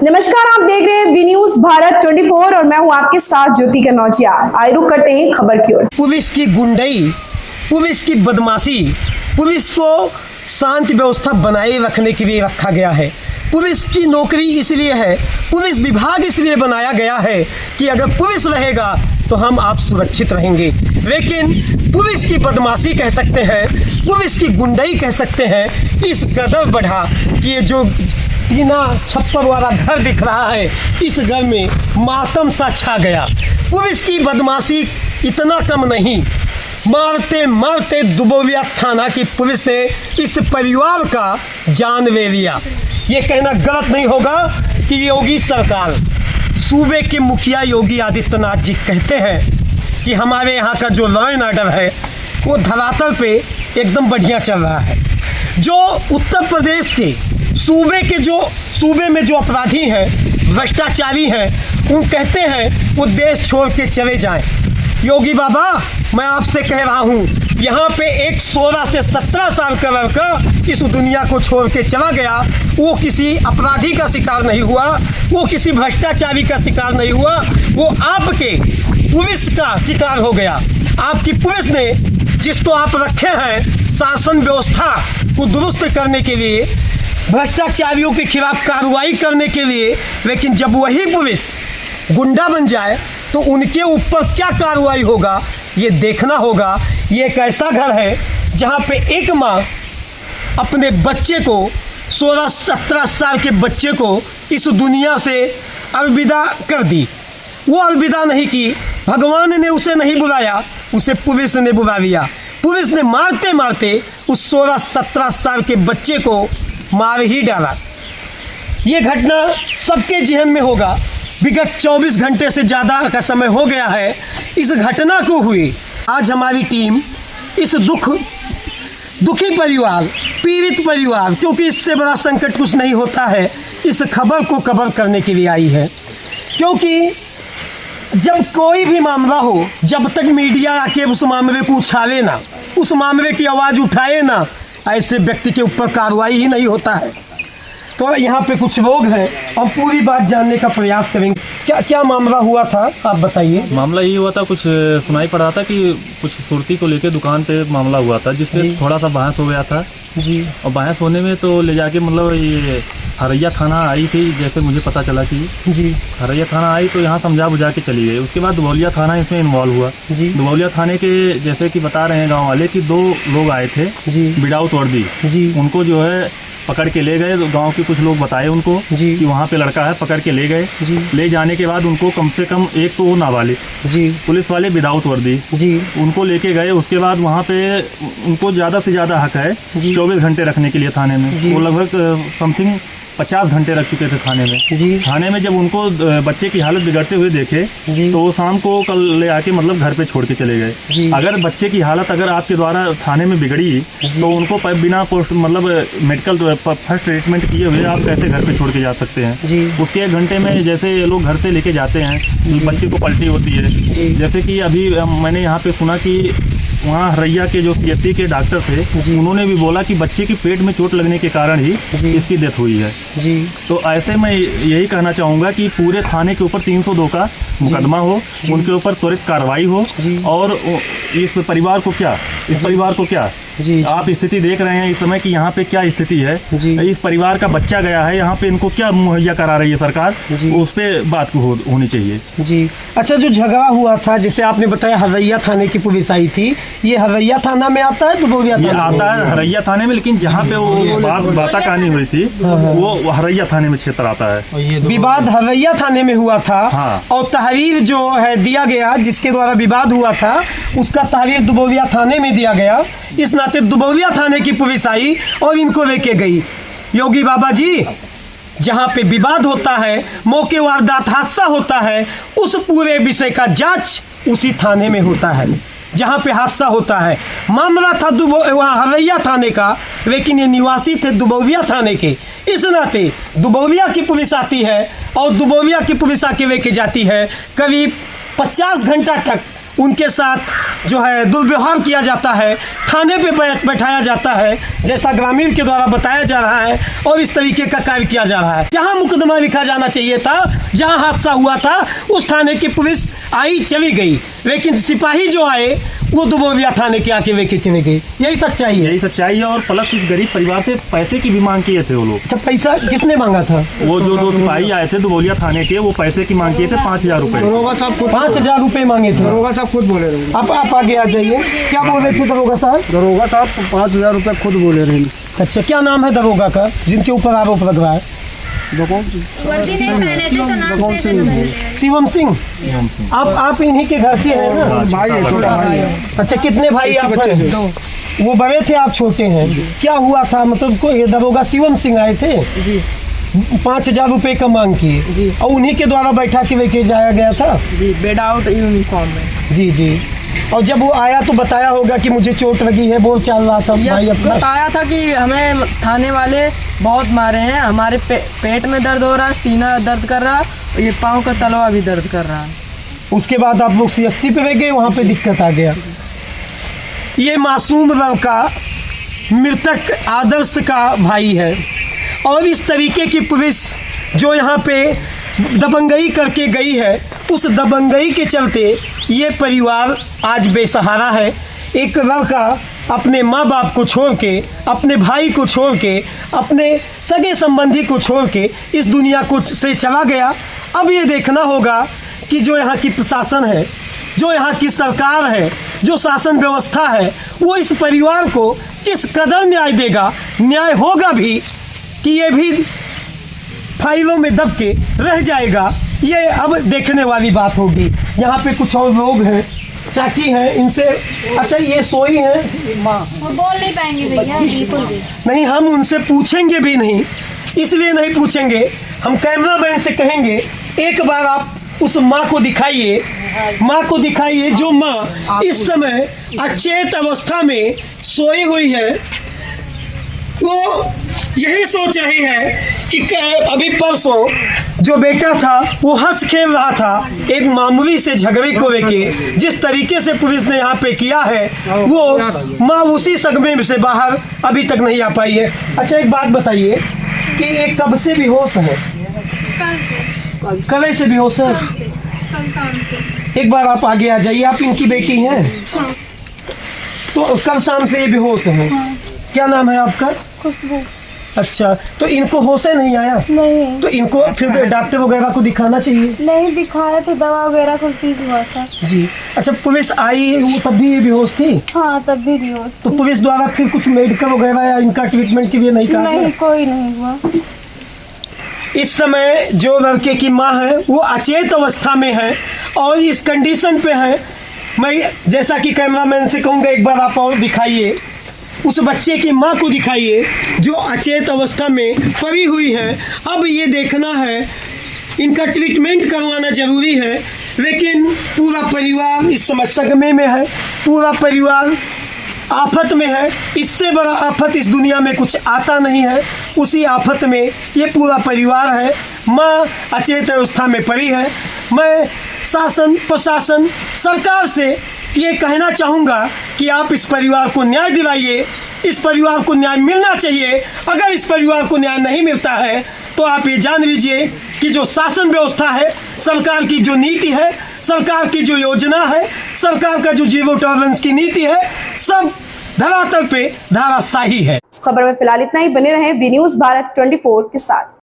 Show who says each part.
Speaker 1: नमस्कार, आप देख रहे हैं वी न्यूज भारत 24 और मैं हूं आपके साथ ज्योति कनौजिया। आइए रुक करते हैं खबर की ओर।
Speaker 2: पुलिस की गुंडई, पुलिस की बदमाशी, पुलिस को शांति व्यवस्था बनाए रखने के लिए रखा गया है। पुलिस की नौकरी इसलिए है, पुलिस विभाग इसलिए बनाया गया है कि अगर पुलिस रहेगा तो हम आप सुरक्षित रहेंगे। लेकिन पुलिस की बदमाशी कह सकते हैं, पुलिस की गुंडई कह सकते हैं, इस कदर बढ़ा कि ये जो टीना छप्पर वाला घर दिख रहा है, इस घर में मातम सा छा गया। पुलिस की बदमाशी इतना कम नहीं, मारते मारते दुबौलिया थाना की पुलिस ने इस परिवार का जान ले लिया। ये कहना गलत नहीं होगा कि योगी सरकार, सूबे के मुखिया योगी आदित्यनाथ जी कहते हैं कि हमारे यहाँ का जो लॉ एंड ऑर्डर है वो धरातल पे एकदम बढ़िया चल रहा है। जो उत्तर प्रदेश के सूबे में जो अपराधी हैं, भ्रष्टाचारी हैं, उन कहते हैं वो देश छोड़ के चले जाएं। योगी बाबा, मैं आपसे कह रहा हूँ, यहाँ पे एक 16 से 17 साल का लड़का इस दुनिया को छोड़ के चला गया। वो किसी अपराधी का शिकार नहीं हुआ, वो किसी भ्रष्टाचारी का शिकार नहीं हुआ, वो आपके पुलिस का शिकार हो गया। आपकी पुलिस ने, जिसको आप रखे हैं शासन व्यवस्था को दुरुस्त करने के लिए, भ्रष्टाचारियों के खिलाफ कार्रवाई करने के लिए, लेकिन जब वही पुलिस गुंडा बन जाए तो उनके ऊपर क्या कार्रवाई होगा ये देखना होगा। ये एक ऐसा घर है जहाँ पे एक माँ अपने बच्चे को, 16-17 साल के बच्चे को इस दुनिया से अलविदा कर दी। वो अलविदा नहीं की, भगवान ने उसे नहीं बुलाया, उसे पुलिस ने बुला लिया। पुलिस ने मारते मारते उस 16-17 साल के बच्चे को मार ही डाला। ये घटना सबके जहन में होगा। विगत 24 घंटे से ज़्यादा का समय हो गया है इस घटना को हुए। आज हमारी टीम इस दुखी परिवार, पीड़ित परिवार, क्योंकि इससे बड़ा संकट कुछ नहीं होता है, इस खबर को कवर करने के लिए आई है। क्योंकि जब कोई भी मामला हो, जब तक मीडिया आके उस मामले को उछाले ना, उस मामले की आवाज़ उठाए ना, ऐसे व्यक्ति के ऊपर कार्रवाई ही नहीं होता है। तो यहाँ पे कुछ लोग हैं, हम पूरी बात जानने का प्रयास करेंगे। क्या मामला हुआ था, आप बताइए।
Speaker 3: मामला ये हुआ था, कुछ सुनाई पड़ रहा था कि कुछ सुरती को लेके दुकान पे मामला हुआ था, जिससे थोड़ा सा बहस हो गया था जी। और बहस होने में तो ले जाके मतलब ये हरैया थाना आई थी, जैसे मुझे पता चला कि जी हरैया थाना आई तो यहाँ समझा बुझा के चली गई। उसके बाद दुबौलिया थाना इसमें इन्वॉल्व हुआ जी। दुबौलिया थाने के जैसे कि बता रहे हैं गाँव वाले कि 2 लोग आए थे जी, विदाउट वर्दी जी। उनको जो है पकड़ के ले गए। गांव के कुछ लोग बताए उनको जी कि वहाँ पे लड़का है, पकड़ के ले गए जी। ले जाने के बाद उनको कम से कम एक तो वो नाबालिग जी, पुलिस वाले विदाउट वर्दी जी, उनको लेके गए। उसके बाद वहाँ पे उनको ज़्यादा से ज़्यादा हक है 24 घंटे रखने के लिए थाने में। वो लगभग समथिंग 50 घंटे रख चुके थे थाने में जी। थाने में जब उनको बच्चे की हालत बिगड़ते हुए देखे तो वो शाम को कल ले आके मतलब घर पे छोड़ के चले गए। अगर बच्चे की हालत अगर आपके द्वारा थाने में बिगड़ी तो उनको बिना पोस्ट मतलब मेडिकल फर्स्ट ट्रीटमेंट किए हुए आप कैसे घर पे छोड़ के जा सकते हैं। उसके 1 घंटे में जैसे ये लोग घर से लेके जाते हैं, बच्चे को पलटी होती है। जैसे कि अभी मैंने यहाँ पे सुना कि वहाँ हरैया के जो CHC के डॉक्टर थे, उन्होंने भी बोला कि बच्चे की पेट में चोट लगने के कारण ही इसकी डेथ हुई है जी। तो ऐसे मैं यही कहना चाहूँगा कि पूरे थाने के ऊपर 302 का मुकदमा हो, उनके ऊपर त्वरित कार्रवाई हो। और इस परिवार को क्या जी, आप स्थिति देख रहे हैं इस समय कि यहाँ पे क्या स्थिति है जी। इस परिवार का बच्चा गया है, यहाँ पे इनको क्या मुहैया करा रही है सरकार, उस पर बात होनी चाहिए जी।
Speaker 2: अच्छा, जो झगड़ा हुआ था, जैसे आपने बताया हरैया थाने की पुलिस आई थी, ये हरैया थाना में आता है, दुबौलिया थाना
Speaker 3: आता है हरैया थाने में, लेकिन जहाँ पे वो बात कहानी हुई थी वो हरैया थाने में क्षेत्र आता है।
Speaker 2: विवाद हरैया थाने में हुआ था और तहरीर जो है दिया गया, जिसके द्वारा विवाद हुआ था, उसका तहरीर दुबौलिया थाने में दिया गया। इस नाते दुबौलिया थाने की पुलिस आई और इनको लेके गई। योगी बाबा जी, जहाँ पे विवाद होता है, मौके वारदात हादसा होता है, उस पूरे विषय का जांच उसी थाने में होता है जहाँ पे हादसा होता है। मामला था वहाँ हरैया थाने का, लेकिन ये निवासी थे दुबौलिया थाने के। इस नाते दुबौलिया की पुलिस आती है और दुबौलिया की पुलिस आके लेके जाती है। करीब 50 घंटा तक उनके साथ जो है दुर्व्यवहार किया जाता है। थाने पे बैठाया जाता है, जैसा ग्रामीण के द्वारा बताया जा रहा है, और इस तरीके का कार्य किया जा रहा है। जहां मुकदमा लिखा जाना चाहिए था, जहां हादसा हुआ था, उस थाने की पुलिस आई चली गई, लेकिन सिपाही जो आए वो दुबोरिया थाने के आके लेके चले गए। यही सच्चाई है।
Speaker 3: यही सच्चाई है। और प्लस इस गरीब परिवार से पैसे की भी मांग किए थे वो लोग।
Speaker 2: अच्छा, पैसा किसने मांगा था?
Speaker 3: वो जो दो सिपाही आए थे दुबोलिया थाने के, वो पैसे की मांग किए थे 5,000 रुपए।
Speaker 4: दरोगा साहब खुद
Speaker 2: 5,000 रुपए मांगे थे।
Speaker 4: दरोगा साहब खुद बोले रहे।
Speaker 2: आप आगे आ जाइए। क्या बोल रहे थे दरोगा साहब?
Speaker 4: दरोगा साहब 5,000 रुपये खुद बोले रहे।
Speaker 2: अच्छा, क्या नाम है दरोगा का जिनके ऊपर आरोप लग रहा है?
Speaker 5: वर्दी नहीं पहने थे तो नाम दे देना।
Speaker 2: शिवम सिंह। आप इन्हीं के घर के हैं ना?
Speaker 4: भाई है, छोटा भाई है।
Speaker 2: अच्छा, कितने भाई आप हैं? वो बड़े थे, आप छोटे हैं। क्या हुआ था? मतलब कोई दरोगा शिवम सिंह आए थे
Speaker 6: जी,
Speaker 2: 5,000 रुपए का मांग किए
Speaker 6: जी।
Speaker 2: और उन्हीं के द्वारा बैठा के लेके जाया गया था।
Speaker 6: जी, विदाउट यूनिफॉर्म में।
Speaker 2: जी जी। और जब वो आया तो बताया होगा कि मुझे चोट लगी है, बोल चाल रहा था भाई
Speaker 6: ये
Speaker 2: अपना।
Speaker 6: बताया था कि हमें थाने वाले बहुत मारे हैं, हमारे पेट में दर्द हो रहा है, सीना दर्द कर रहा है, ये पाँव का तलवा भी दर्द कर रहा है।
Speaker 2: उसके बाद आप लोग CSC पे गए, वहाँ पे दिक्कत आ गया। ये मासूम लड़का मृतक आदर्श का भाई है, और इस तरीके की पुलिस जो यहाँ पे दबंगई करके गई है, उस दबंगई के चलते ये परिवार आज बेसहारा है। एक लड़का अपने माँ बाप को छोड़ के, अपने भाई को छोड़ के, अपने सगे संबंधी को छोड़ के इस दुनिया को से चला गया। अब ये देखना होगा कि जो यहाँ की प्रशासन है, जो यहाँ की सरकार है, जो शासन व्यवस्था है, वो इस परिवार को किस कदर न्याय देगा। न्याय होगा भी कि ये भी फाइलों में दब के रह जाएगा, ये अब देखने वाली बात होगी। यहाँ पे कुछ और लोग हैं, चाची हैं, इनसे। अच्छा, ये सोई हैं?
Speaker 5: वो बोल नहीं पाएंगे भैया बिल्कुल भी।
Speaker 2: नहीं, हम उनसे पूछेंगे भी नहीं, इसलिए नहीं पूछेंगे, हम कैमरामैन से कहेंगे एक बार आप उस माँ को दिखाइए, माँ को दिखाइए, जो माँ इस समय अचेत अवस्था में सोई हुई है। वो यही सोच रही है कि अभी परसों जो बेटा था वो हंस खेल रहा था एक मामूली से झगड़े को लेके, जिस तरीके से पुलिस ने यहाँ पे किया है, वो माँ उसी सदमे से बाहर अभी तक नहीं आ पाई है। अच्छा, एक बात बताइए कि ये कब से बेहोश है? कब से बेहोश है?
Speaker 5: कल शाम से।
Speaker 2: एक बार आप आगे आ जाइए। आप इनकी बेटी हैं? तो कब शाम से ये बेहोश है? क्या नाम है आपका?
Speaker 5: खुशबू।
Speaker 2: अच्छा, तो इनको होश नहीं आया?
Speaker 5: नहीं,
Speaker 2: तो इनको फिर डॉक्टर वगैरह को दिखाना चाहिए।
Speaker 5: नहीं दिखाया तो दवा वगैरह कुछ चीज हुआ था।
Speaker 2: जी। अच्छा, पुलिस आई वो तब भी ये बेहोश थी?
Speaker 5: हाँ, तब भी बेहोश
Speaker 2: तो
Speaker 5: थी।
Speaker 2: पुलिस द्वारा फिर कुछ मेडिकल वगैरह या इनका ट्रीटमेंट के लिए नहीं कहा
Speaker 5: नहीं,
Speaker 2: गया?
Speaker 5: कोई नहीं हुआ।
Speaker 2: इस समय जो लड़के की माँ है वो अचेत अवस्था में है और इस कंडीशन पे है। मैं जैसा कि कैमरामैन से कहूँगा एक बार आप और दिखाइए, उस बच्चे की माँ को दिखाइए जो अचेत अवस्था में पड़ी हुई है। अब ये देखना है, इनका ट्रीटमेंट करवाना जरूरी है, लेकिन पूरा परिवार इस समय सदमे में है, पूरा परिवार आफत में है। इससे बड़ा आफत इस दुनिया में कुछ आता नहीं है। उसी आफत में ये पूरा परिवार है। माँ अचेत अवस्था में पड़ी है। मैं शासन, प्रशासन, सरकार से ये कहना चाहूँगा कि आप इस परिवार को न्याय दिलाइए। इस परिवार को न्याय मिलना चाहिए। अगर इस परिवार को न्याय नहीं मिलता है तो आप ये जान लीजिए कि जो शासन व्यवस्था है, सरकार की जो नीति है, सरकार की जो योजना है, सरकार का जो जीरो टॉलरेंस की नीति है, सब धरातल पे धाराशाही है।
Speaker 1: इस खबर में फिलहाल इतना ही। बने रहें वी न्यूज़ भारत 24 के साथ।